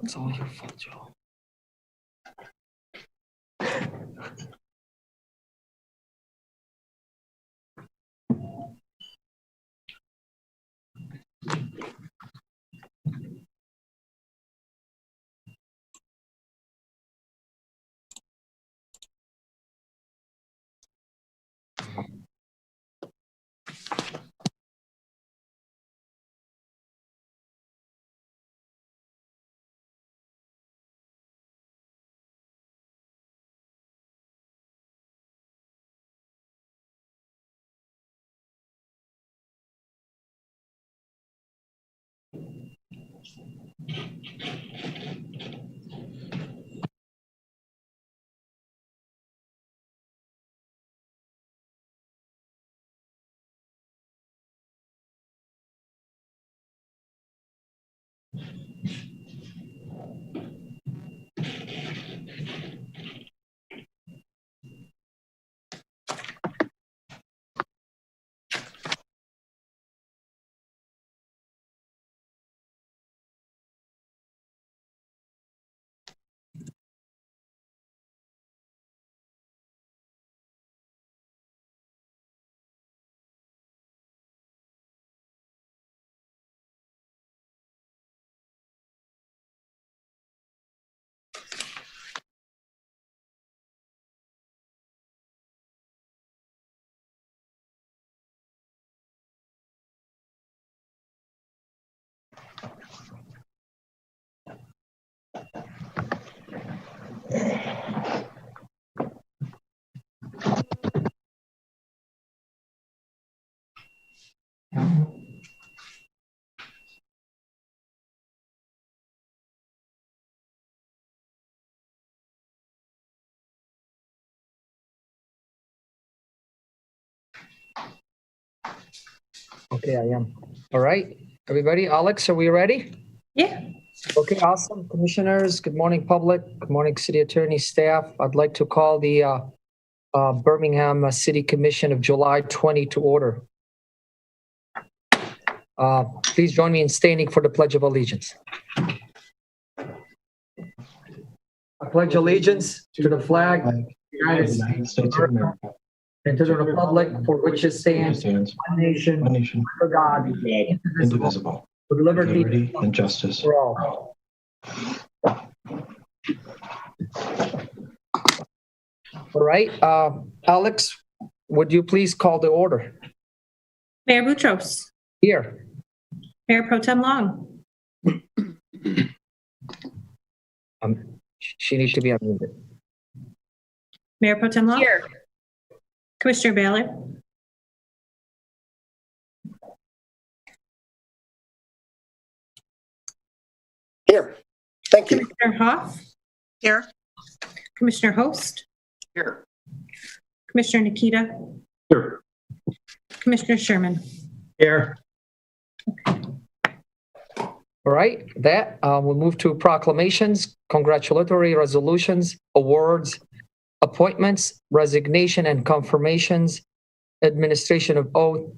It's all your fault, Joe. Okay, I am. All right, everybody. Alex, are we ready? Yeah. Okay, awesome. Commissioners, good morning, public. Good morning, city attorney staff. I'd like to call the Birmingham City Commission of July 20 to order. Please join me in standing for the Pledge of Allegiance. I pledge allegiance to the flag of the United States of America and to the republic for which it stands, one nation, under God, indivisible, with liberty and justice for all. All right, Alex, would you please call the order? Mayor Boutros. Here. Mayor Pro Tem Long. She needs to be unmuted. Mayor Pro Tem Long. Here. Commissioner Baylor. Here. Thank you. Commissioner Hoff. Here. Commissioner Host. Here. Commissioner Nikita. Here. Commissioner Sherman. Here. All right, that we'll move to proclamations, congratulatory resolutions, awards, appointments, resignation and confirmations, administration of oath,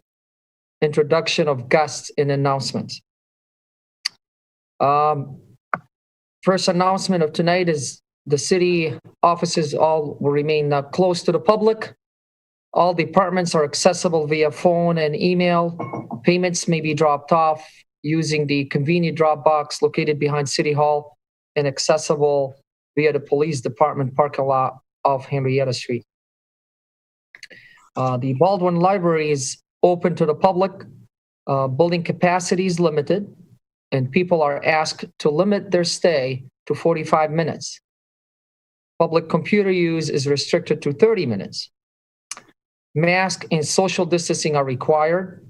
introduction of guests, and announcements. First announcement of tonight is the city offices all will remain closed to the public. All departments are accessible via phone and email. Payments may be dropped off using the convenient drop box located behind City Hall and accessible via the police department parking lot of Henrietta Street. The Baldwin Library is open to the public. Building capacity is limited, and people are asked to limit their stay to 45 minutes. Public computer use is restricted to 30 minutes. Mask and social distancing are required.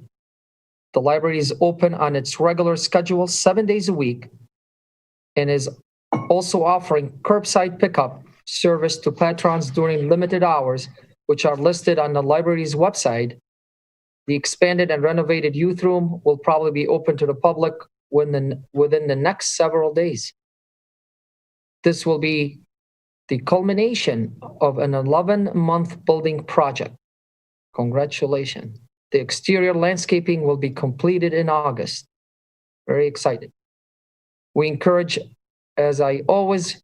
The library is open on its regular schedule 7 days a week and is also offering curbside pickup service to patrons during limited hours, which are listed on the library's website. The expanded and renovated youth room will probably be open to the public within the next several days. This will be the culmination of an 11-month building project. Congratulations. The exterior landscaping will be completed in August. Very excited. We encourage as I always,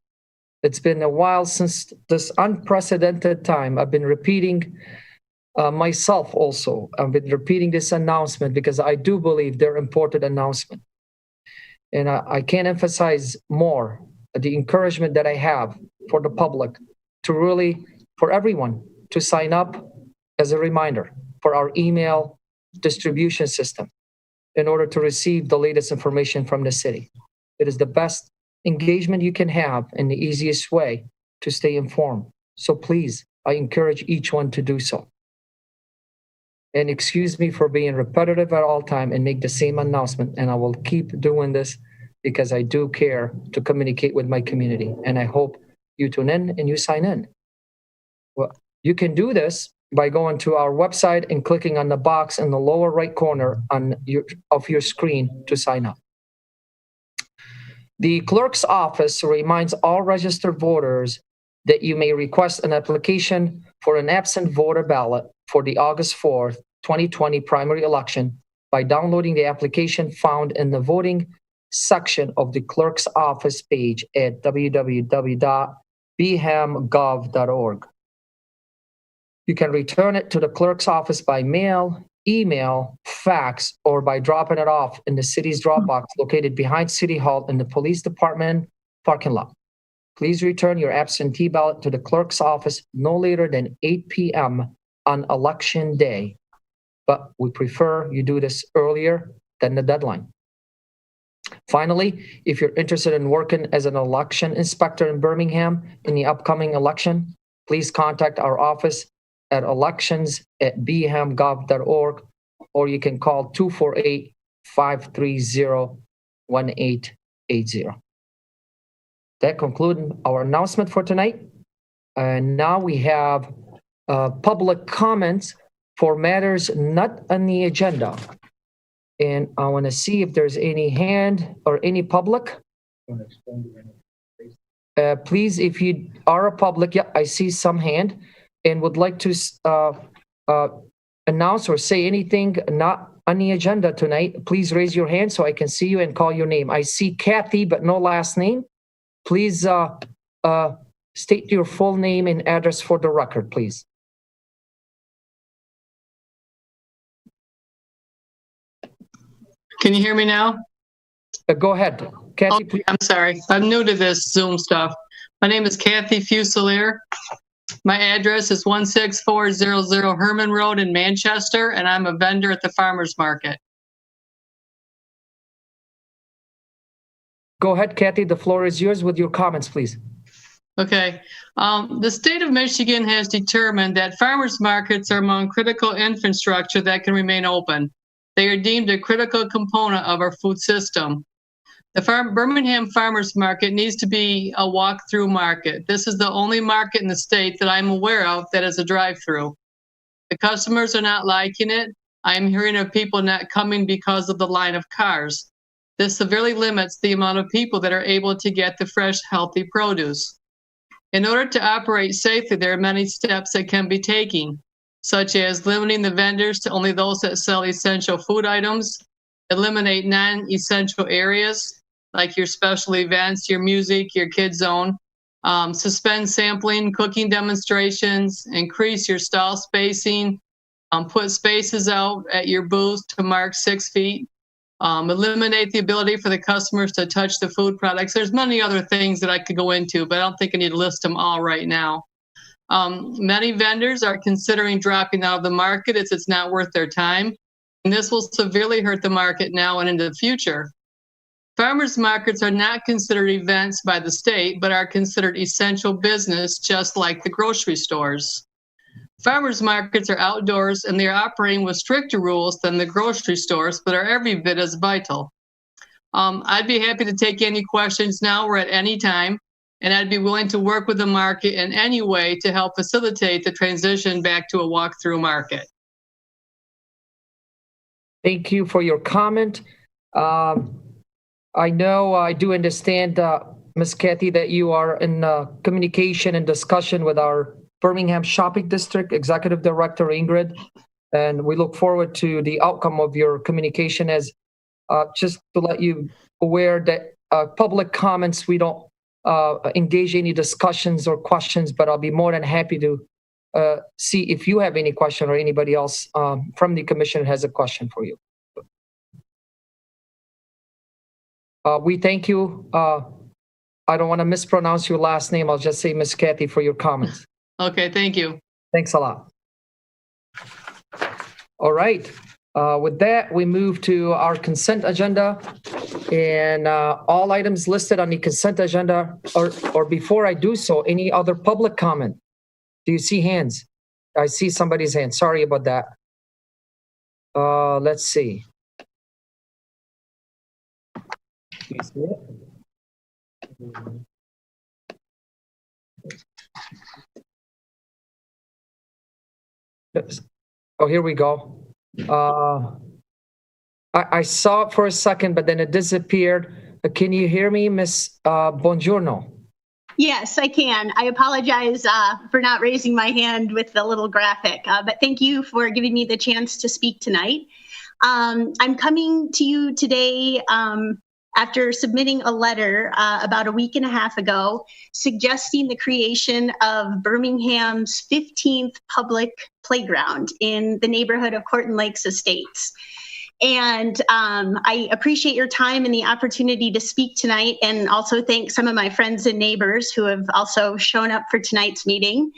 it's been a while since this unprecedented time. I've been repeating myself also. I've been repeating this announcement because I do believe they're important announcement. And I can't emphasize more the encouragement that I have for the public to really, for everyone to sign up as a reminder for our email distribution system in order to receive the latest information from the city. It is the best engagement you can have and the easiest way to stay informed. So please, I encourage each one to do so. And excuse me for being repetitive at all time and make the same announcement. And I will keep doing this because I do care to communicate with my community. And I hope you tune in and you sign in. Well, you can do this by going to our website and clicking on the box in the lower right corner of your screen to sign up. The clerk's office reminds all registered voters that you may request an application for an absent voter ballot for the August 4th, 2020 primary election by downloading the application found in the voting section of the clerk's office page at www.bhamgov.org. You can return it to the clerk's office by mail, email, fax, or by dropping it off in the city's drop box located behind City Hall in the police department parking lot. Please return your absentee ballot to the clerk's office no later than 8 p.m. on election day, but we prefer you do this earlier than the deadline. Finally, if you're interested in working as an election inspector in Birmingham in the upcoming election, please contact our office at elections@bhamgov.org, or you can call 248-530-1880. That concludes our announcement for tonight. And now we have public comments for matters not on the agenda. And I want to see if there's any hand or any public. Please, if you are a public, yeah, I see some hand, and would like to announce or say anything not on the agenda tonight, please raise your hand so I can see you and call your name. I see Kathy, but no last name. Please state your full name and address for the record, please. Can you hear me now? Go ahead, Kathy. Okay, I'm sorry. I'm new to this Zoom stuff. My name is Kathy Fusilier. My address is 16400 Herman Road in Manchester, and I'm a vendor at the farmer's market. Go ahead, Kathy. The floor is yours with your comments, please. Okay. The state of Michigan has determined that farmers markets are among critical infrastructure that can remain open. They are deemed a critical component of our food system. The Birmingham Farmers Market needs to be a walk-through market. This is the only market in the state that I'm aware of that is a drive-through. The customers are not liking it. I'm hearing of people not coming because of the line of cars. This severely limits the amount of people that are able to get the fresh, healthy produce. In order to operate safely, there are many steps that can be taken, such as limiting the vendors to only those that sell essential food items, eliminate non-essential areas, like your special events, your music, your kids zone, suspend sampling, cooking demonstrations, increase your stall spacing, put spaces out at your booths to mark 6 feet, eliminate the ability for the customers to touch the food products. There's many other things that I could go into, but I don't think I need to list them all right now. Many vendors are considering dropping out of the market as it's not worth their time, and this will severely hurt the market now and into the future. Farmers markets are not considered events by the state, but are considered essential business, just like the grocery stores. Farmers markets are outdoors and they are operating with stricter rules than the grocery stores, but are every bit as vital. I'd be happy to take any questions now or at any time, and I'd be willing to work with the market in any way to help facilitate the transition back to a walk-through market. Thank you for your comment. I know, I do understand, Ms. Kathy, that you are in communication and discussion with our Birmingham Shopping District Executive Director, Ingrid, and we look forward to the outcome of your communication. As just to let you aware that public comments. We don't engage any discussions or questions, but I'll be more than happy to see if you have any question or anybody else from the commission has a question for you. We thank you. I don't want to mispronounce your last name. I'll just say Miss Kathy for your comments. Okay, thank you. Thanks a lot. All right. With that, we move to our consent agenda, and all items listed on the consent agenda, or before I do so, any other public comment? Do you see hands? I see somebody's hand. Sorry about that. Let's see. Do you see it? Yes. Oh, here we go. I saw it for a second, but then it disappeared. Can you hear me, Miss Buongiorno? Yes, I can. I apologize for not raising my hand with the little graphic, but thank you for giving me the chance to speak tonight. I'm coming to you today after submitting a letter about a week and a half ago suggesting the creation of Birmingham's 15th public playground in the neighborhood of Corton Lakes Estates. And I appreciate your time and the opportunity to speak tonight, and also thank some of my friends and neighbors who have also shown up for tonight's meeting.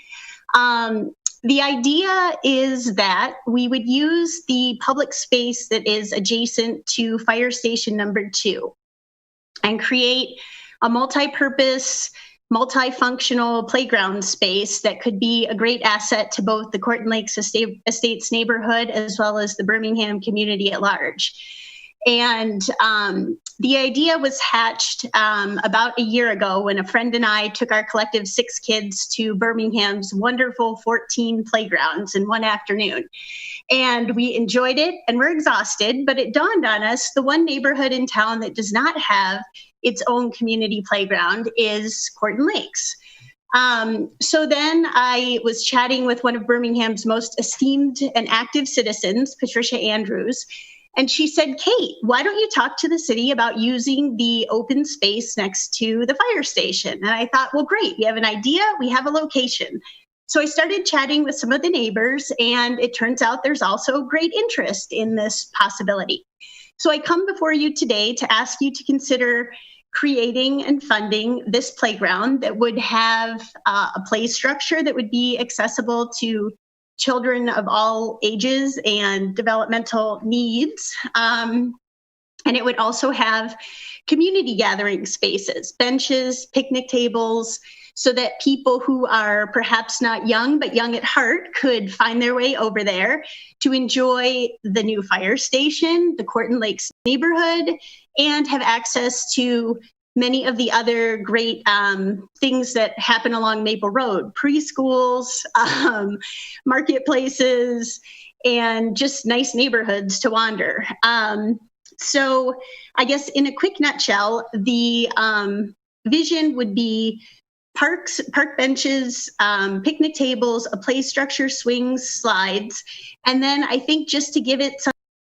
The idea is that we would use the public space that is adjacent to Fire Station number 2 and create a multi-purpose, multifunctional playground space that could be a great asset to both the Corton Lakes Estates neighborhood as well as the Birmingham community at large. And the idea was hatched about a year ago when a friend and I took our collective 6 kids to Birmingham's wonderful 14 playgrounds in one afternoon. And we enjoyed it and we're exhausted, but it dawned on us the one neighborhood in town that does not have its own community playground is Corton Lakes. So then I was chatting with one of Birmingham's most esteemed and active citizens, Patricia Andrews, and she said, Kate, why don't you talk to the city about using the open space next to the fire station? And I thought, well, great, we have an idea, we have a location. So I started chatting with some of the neighbors, and it turns out there's also great interest in this possibility. So I come before you today to ask you to consider creating and funding this playground that would have a play structure that would be accessible to children of all ages and developmental needs. And it would also have community gathering spaces, benches, picnic tables, so that people who are perhaps not young, but young at heart could find their way over there to enjoy the new fire station, the Corton Lakes neighborhood, and have access to many of the other great things that happen along Maple Road, preschools, marketplaces, and just nice neighborhoods to wander. So I guess in a quick nutshell, the vision would be park benches, picnic tables, a play structure, swings, slides. And then I think just to give it some